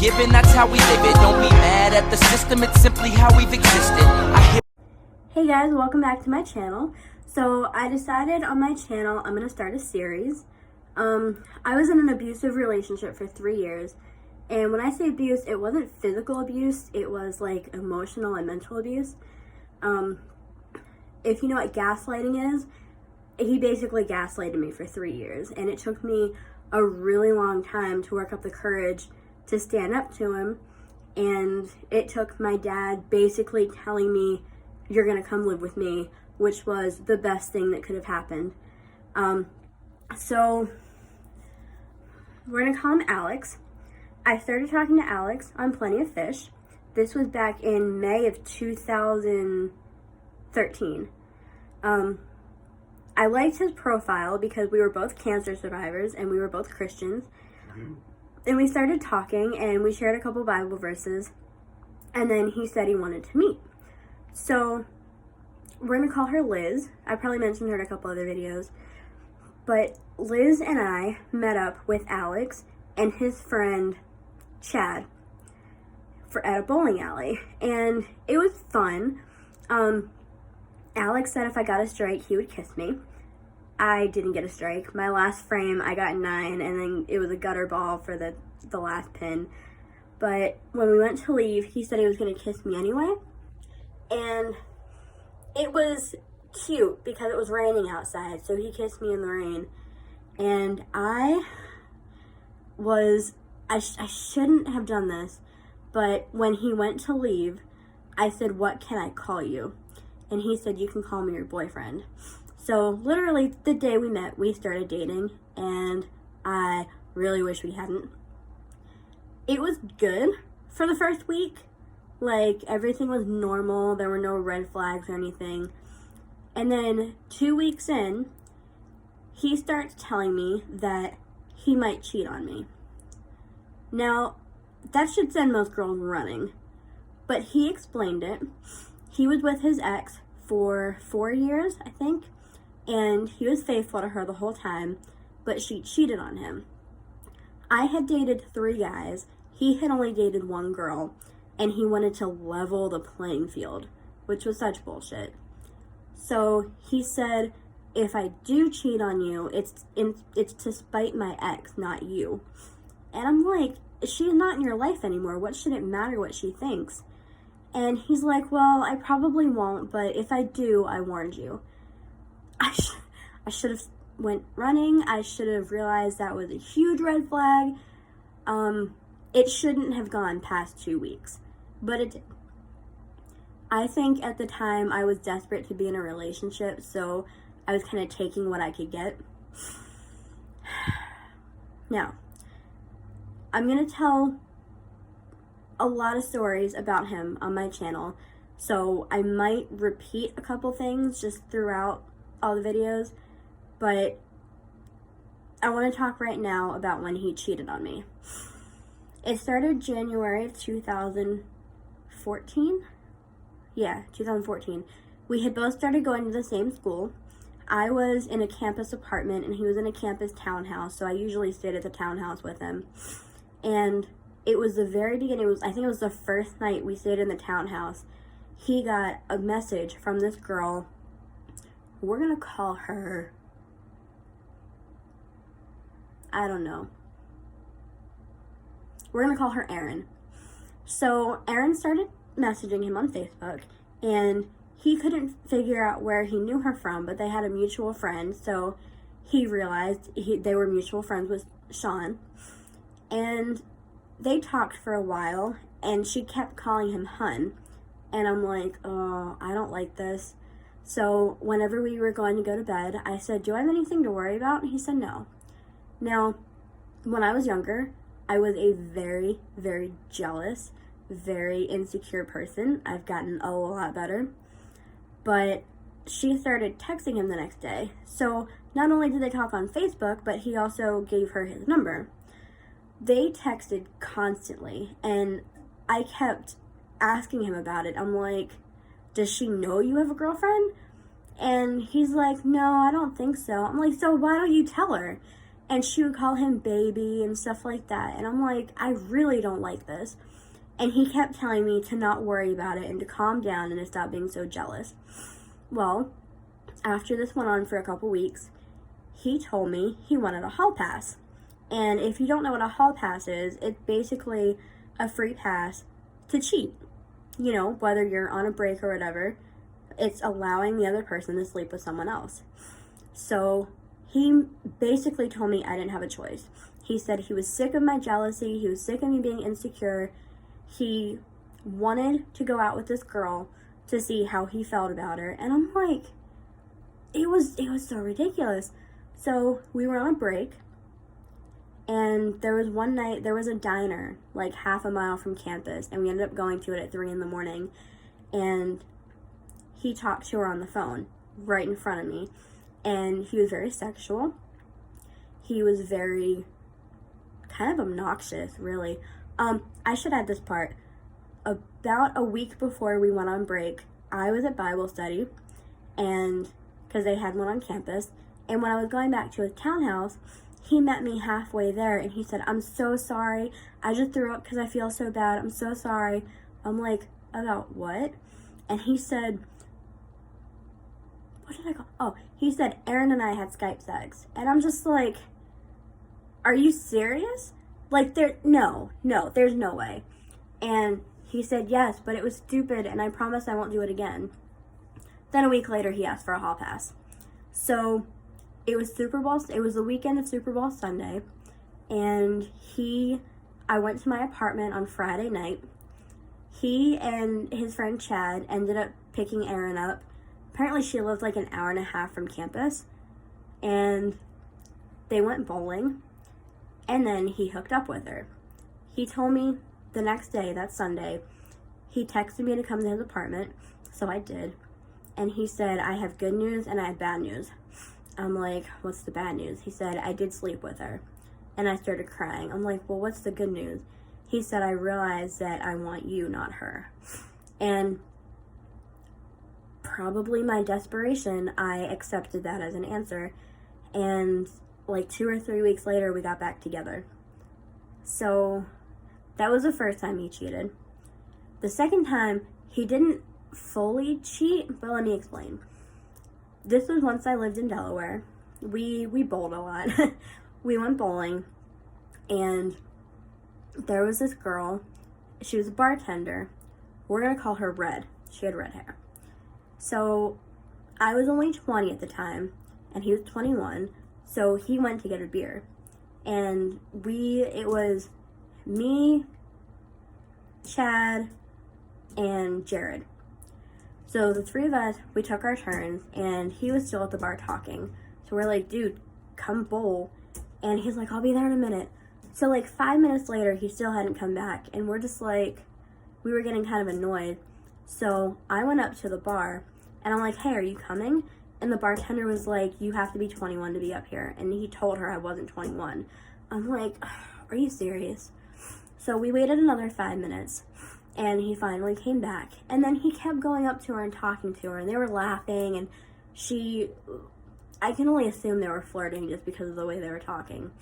given, that's how we live it. Don't be mad at the system, it's simply how we've existed. Hey guys, welcome back to my channel. So I decided on my channel I'm gonna start a series. I was in an abusive relationship for 3 years, and when I say abuse, it wasn't physical abuse, it was like emotional and mental abuse. If you know what gaslighting is, he basically gaslighted me for 3 years, and it took me a really long time to work up the courage to stand up to him. And it took my dad basically telling me, "You're gonna come live with me," which was the best thing that could have happened. So we're gonna call him Alex. I started talking to Alex on Plenty of Fish. This was back in May of 2013. I liked his profile because we were both cancer survivors and we were both Christians. And we started talking and we shared a couple Bible verses. And then he said he wanted to meet. So we're gonna call her Liz. I probably mentioned her in a couple other videos. But Liz and I met up with Alex and his friend Chad at a bowling alley. And it was fun. Alex said if I got a strike, he would kiss me. I didn't get a strike. My last frame, I got 9, and then it was a gutter ball for the last pin. But when we went to leave, he said he was going to kiss me anyway. And it was cute because it was raining outside, so he kissed me in the rain. And I shouldn't have done this, but when he went to leave, I said, "What can I call you?" And he said, "You can call me your boyfriend." So literally the day we met, we started dating, and I really wish we hadn't. It was good for the first week. Like, everything was normal. There were no red flags or anything. And then 2 weeks in, he starts telling me that he might cheat on me. Now, that should send most girls running. But he explained it. He was with his ex for 4 years, I think. And he was faithful to her the whole time, but she cheated on him. I had dated 3 guys. He had only dated 1 girl, and he wanted to level the playing field, which was such bullshit. So he said, "If I do cheat on you, it's to spite my ex, not you." And I'm like, she's not in your life anymore. What should it matter what she thinks? And he's like, "Well, I probably won't, but if I do, I warned you." I should have went running. I should have realized that was a huge red flag. It shouldn't have gone past 2 weeks, but it did. I think at the time I was desperate to be in a relationship, so I was kind of taking what I could get. Now, I'm going to tell a lot of stories about him on my channel, so I might repeat a couple things just throughout all the videos, but I want to talk right now about when he cheated on me. It started January of 2014. Yeah, 2014. We had both started going to the same school. I was in a campus apartment and he was in a campus townhouse, so I usually stayed at the townhouse with him. And it was the very beginning. I think it was the first night we stayed in the townhouse. He got a message from this girl. We're gonna call her, I don't know. We're gonna call her Erin. So Erin started messaging him on Facebook, and he couldn't figure out where he knew her from, but they had a mutual friend, so he realized they were mutual friends with Sean. And they talked for a while, and she kept calling him hun. And I'm like, oh, I don't like this. So whenever we were going to go to bed, I said, "Do I have anything to worry about?" And he said no. Now, when I was younger, I was a very, very jealous, very insecure person. I've gotten a lot better. But she started texting him the next day. So not only did they talk on Facebook, but he also gave her his number. They texted constantly, and I kept asking him about it. I'm like, "Does she know you have a girlfriend?" And he's like, "No, I don't think so." I'm like, "So why don't you tell her?" And she would call him baby and stuff like that. And I'm like, I really don't like this. And he kept telling me to not worry about it and to calm down and to stop being so jealous. Well, after this went on for a couple weeks, he told me he wanted a hall pass. And if you don't know what a hall pass is, it's basically a free pass to cheat. You know, whether you're on a break or whatever, it's allowing the other person to sleep with someone else. So he basically told me I didn't have a choice. He said he was sick of my jealousy. He was sick of me being insecure. He wanted to go out with this girl to see how he felt about her. And I'm like, it was so ridiculous. So we were on a break. And there was one night, there was a diner like half a mile from campus. And we ended up going to it at 3 a.m. And he talked to her on the phone right in front of me. And he was very sexual. He was very kind of obnoxious, really. I should add this part. About a week before we went on break, I was at Bible study, and because they had one on campus. And when I was going back to his townhouse, he met me halfway there, and he said, "I'm so sorry. I just threw up because I feel so bad. I'm so sorry." I'm like, "About what?" And he said, what did I call? Oh, he said, "Aaron and I had Skype sex." And I'm just like, are you serious? Like, no, there's no way. And he said, "Yes, but it was stupid, and I promise I won't do it again." Then a week later, he asked for a hall pass. So it was Super Bowl. It was the weekend of Super Bowl Sunday, and I went to my apartment on Friday night. He and his friend Chad ended up picking Erin up. Apparently she lived like an hour and a half from campus, and they went bowling, and then he hooked up with her. He told me the next day, that Sunday, he texted me to come to his apartment, so I did, and he said, "I have good news and I have bad news." I'm like, "What's the bad news?" He said, "I did sleep with her." And I started crying. I'm like, "Well, what's the good news?" He said, "I realized that I want you, not her." And probably my desperation, I accepted that as an answer. And like 2 or 3 weeks later, we got back together. So that was the first time he cheated. The second time, he didn't fully cheat, but let me explain. This was once I lived in Delaware. We bowled a lot. We went bowling, and there was this girl. She was a bartender. We're going to call her Red. She had red hair. So I was only 20 at the time, and he was 21, so he went to get a beer. And it was me, Chad, and Jared. So the three of us, we took our turns, and he was still at the bar talking. So we're like, "Dude, come bowl." And he's like, "I'll be there in a minute." So like 5 minutes later, he still hadn't come back, and we're just like, we were getting kind of annoyed. So I went up to the bar, and I'm like, "Hey, are you coming?" And the bartender was like, "You have to be 21 to be up here." And he told her I wasn't 21. I'm like, are you serious? So we waited another 5 minutes, and he finally came back. And then he kept going up to her and talking to her, and they were laughing, and I can only assume they were flirting just because of the way they were talking.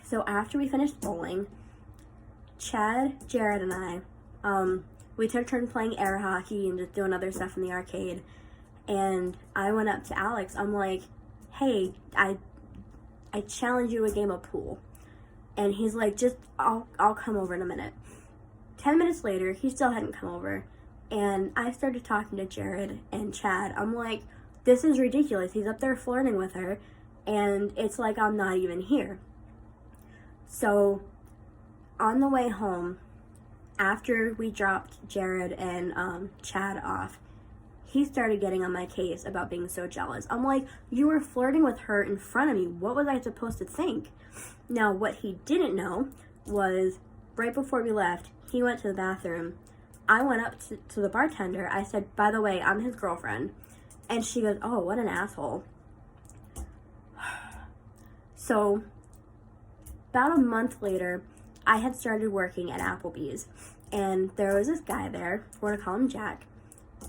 So after we finished bowling, Chad, Jared, and I, we took turns playing air hockey and just doing other stuff in the arcade. And I went up to Alex. I'm like, "Hey, I challenge you to a game of pool." And he's like, I'll come over in a minute." 10 minutes later, he still hadn't come over. And I started talking to Jared and Chad. I'm like, this is ridiculous. He's up there flirting with her, and it's like I'm not even here. So on the way home, after we dropped Jared and Chad off, he started getting on my case about being so jealous. I'm like, "You were flirting with her in front of me. What was I supposed to think?" Now, what he didn't know was right before we left, he went to the bathroom. I went up to the bartender. I said, "By the way, I'm his girlfriend." And she goes, "Oh, what an asshole." So about a month later, I had started working at Applebee's, and there was this guy there. We're gonna call him Jack.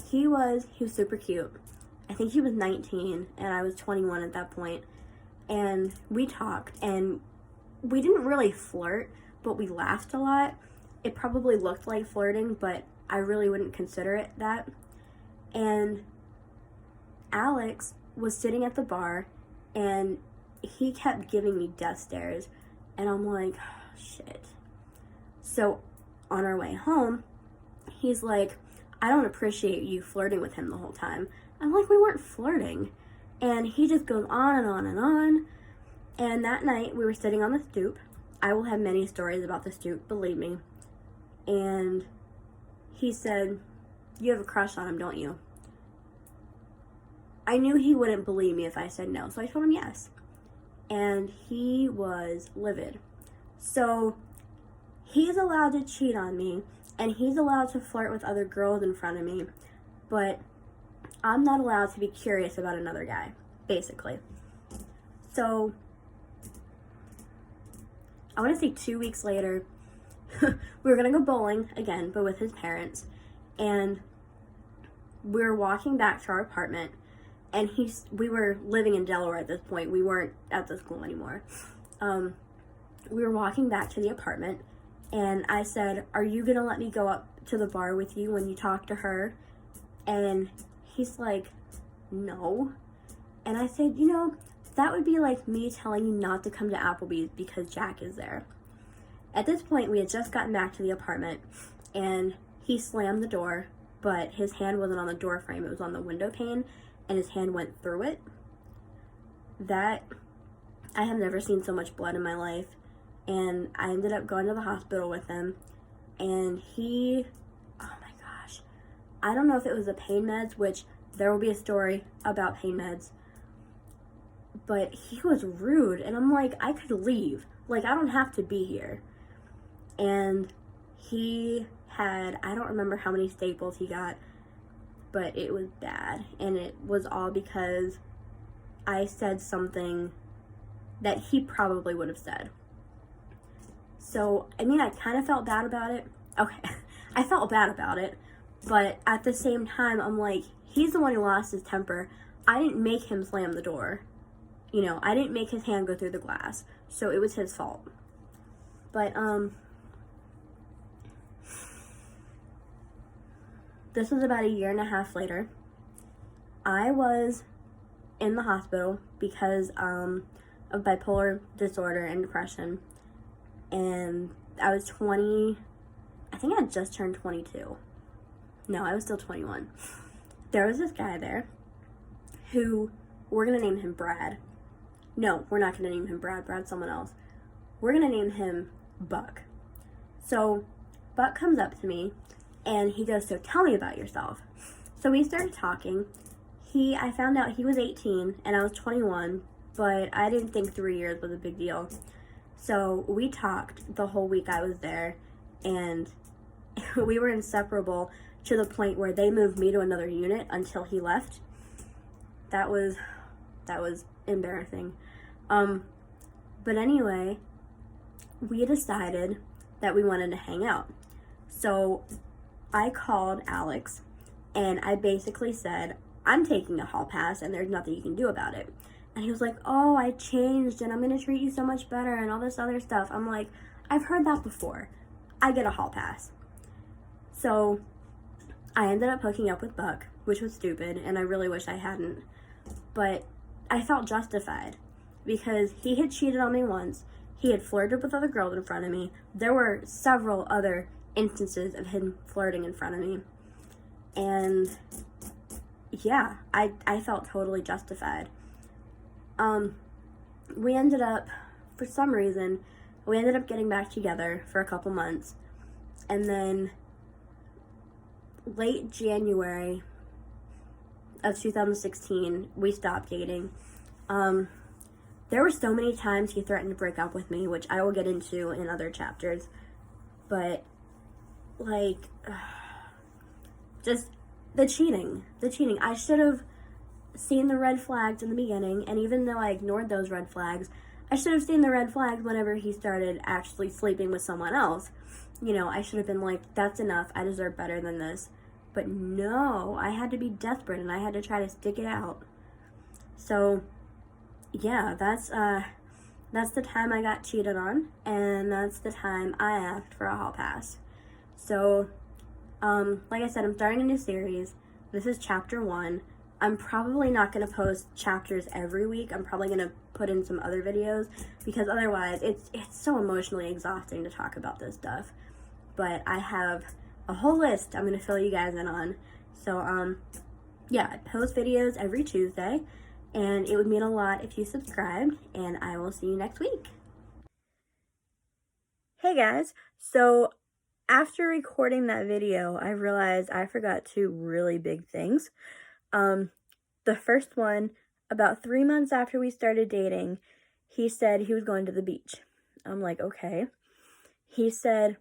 He was super cute. I think he was 19, and I was 21 at that point. and we talked, and we didn't really flirt, but we laughed a lot. It probably looked like flirting, but I really wouldn't consider it that. And Alex was sitting at the bar, and he kept giving me death stares, and I'm like, oh, shit. So on our way home, he's like, I don't appreciate you flirting with him the whole time. I'm like, we weren't flirting. And he just goes on and on and on. And that night, we were sitting on the stoop. I will have many stories about the stoop, believe me. And he said, you have a crush on him, don't you? I knew he wouldn't believe me if I said no, so I told him yes. And he was livid. So he's allowed to cheat on me, and he's allowed to flirt with other girls in front of me, but I'm not allowed to be curious about another guy, basically. So I want to say 2 weeks later, we were going to go bowling again, but with his parents, and we were walking back to our apartment, and we were living in Delaware at this point. We weren't at the school anymore. We were walking back to the apartment, and I said, are you going to let me go up to the bar with you when you talk to her? And he's like, no. And I said, that would be like me telling you not to come to Applebee's because Jack is there. At this point, we had just gotten back to the apartment, and he slammed the door, but his hand wasn't on the door frame. It was on the window pane, and his hand went through it. I have never seen so much blood in my life. And I ended up going to the hospital with him, and oh my gosh, I don't know if it was the pain meds, which there will be a story about pain meds, but he was rude, and I'm like, I could leave. Like, I don't have to be here. And he had, I don't remember how many staples he got, but it was bad, and it was all because I said something that he probably would have said. So, I mean, I kind of felt bad about it. Okay, I felt bad about it, but at the same time, I'm like, he's the one who lost his temper. I didn't make him slam the door. I didn't make his hand go through the glass, so it was his fault. But, this was about 1.5 years later. I was in the hospital because of bipolar disorder and depression. And I was 20, I think I had just turned 22. No, I was still 21. There was this guy there who, we're going to name him Brad. No, we're not going to name him Brad. Brad's someone else. We're going to name him Buck. So Buck comes up to me, and he goes, so tell me about yourself. So we started talking. I found out he was 18, and I was 21, but I didn't think 3 years was a big deal. So we talked the whole week I was there, and we were inseparable to the point where they moved me to another unit until he left. That was embarrassing. But anyway, we decided that we wanted to hang out. So I called Alex, and I basically said, I'm taking a hall pass, and there's nothing you can do about it. And he was like, oh, I changed, and I'm going to treat you so much better, and all this other stuff. I'm like, I've heard that before. I get a hall pass. So I ended up hooking up with Buck, which was stupid, and I really wish I hadn't. But I felt justified because he had cheated on me once. He had flirted with other girls in front of me. There were several other instances of him flirting in front of me. And yeah, I felt totally justified. We ended up, for some reason, getting back together for a couple months. And then late January of 2016, we stopped dating. There were so many times he threatened to break up with me, which I will get into in other chapters. But, just the cheating. I should have seen the red flags in the beginning, and even though I ignored those red flags, I should have seen the red flags whenever he started actually sleeping with someone else. I should have been like, that's enough, I deserve better than this. But no, I had to be desperate, and I had to try to stick it out. So yeah, that's the time I got cheated on, and that's the time I asked for a hall pass. So, like I said, I'm starting a new series. This is chapter 1. I'm probably not going to post chapters every week. I'm probably going to put in some other videos because otherwise it's so emotionally exhausting to talk about this stuff. But I have a whole list I'm going to fill you guys in on. So, yeah, I post videos every Tuesday, and it would mean a lot if you subscribed, and I will see you next week. Hey guys, so after recording that video, I realized I forgot 2 really big things. The first one, about 3 months after we started dating, he said he was going to the beach. I'm like, okay. He said,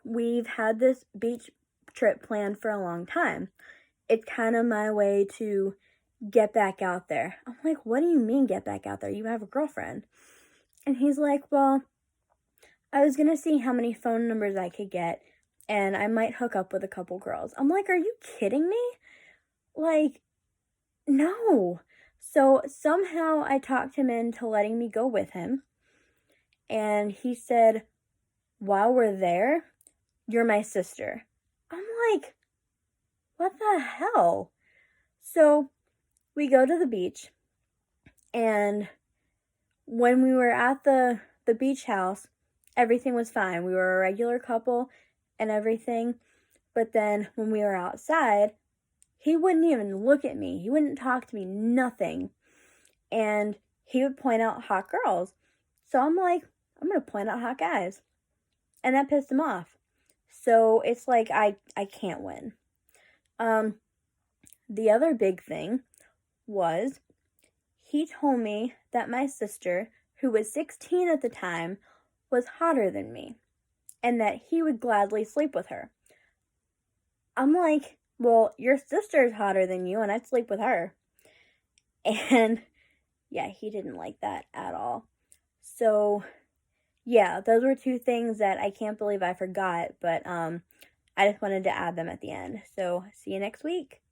we've had this beach trip planned for a long time. It's kind of my way to get back out there. I'm like, what do you mean get back out there? You have a girlfriend. And he's like, well, I was going to see how many phone numbers I could get, and I might hook up with a couple girls. I'm like, are you kidding me? Like, no. So somehow I talked him into letting me go with him. And he said, while we're there, you're my sister. I'm like, what the hell? So we go to the beach. And when we were at the beach house, everything was fine. We were a regular couple and everything. But then when we were outside, he wouldn't even look at me. He wouldn't talk to me, nothing. And he would point out hot girls. So I'm like, I'm going to point out hot guys. And that pissed him off. So it's like I can't win. The other big thing was he told me that my sister, who was 16 at the time, was hotter than me. And that he would gladly sleep with her. I'm like, well, your sister's hotter than you, and I'd sleep with her. And yeah, he didn't like that at all. So yeah, those were 2 things that I can't believe I forgot, but I just wanted to add them at the end. So see you next week.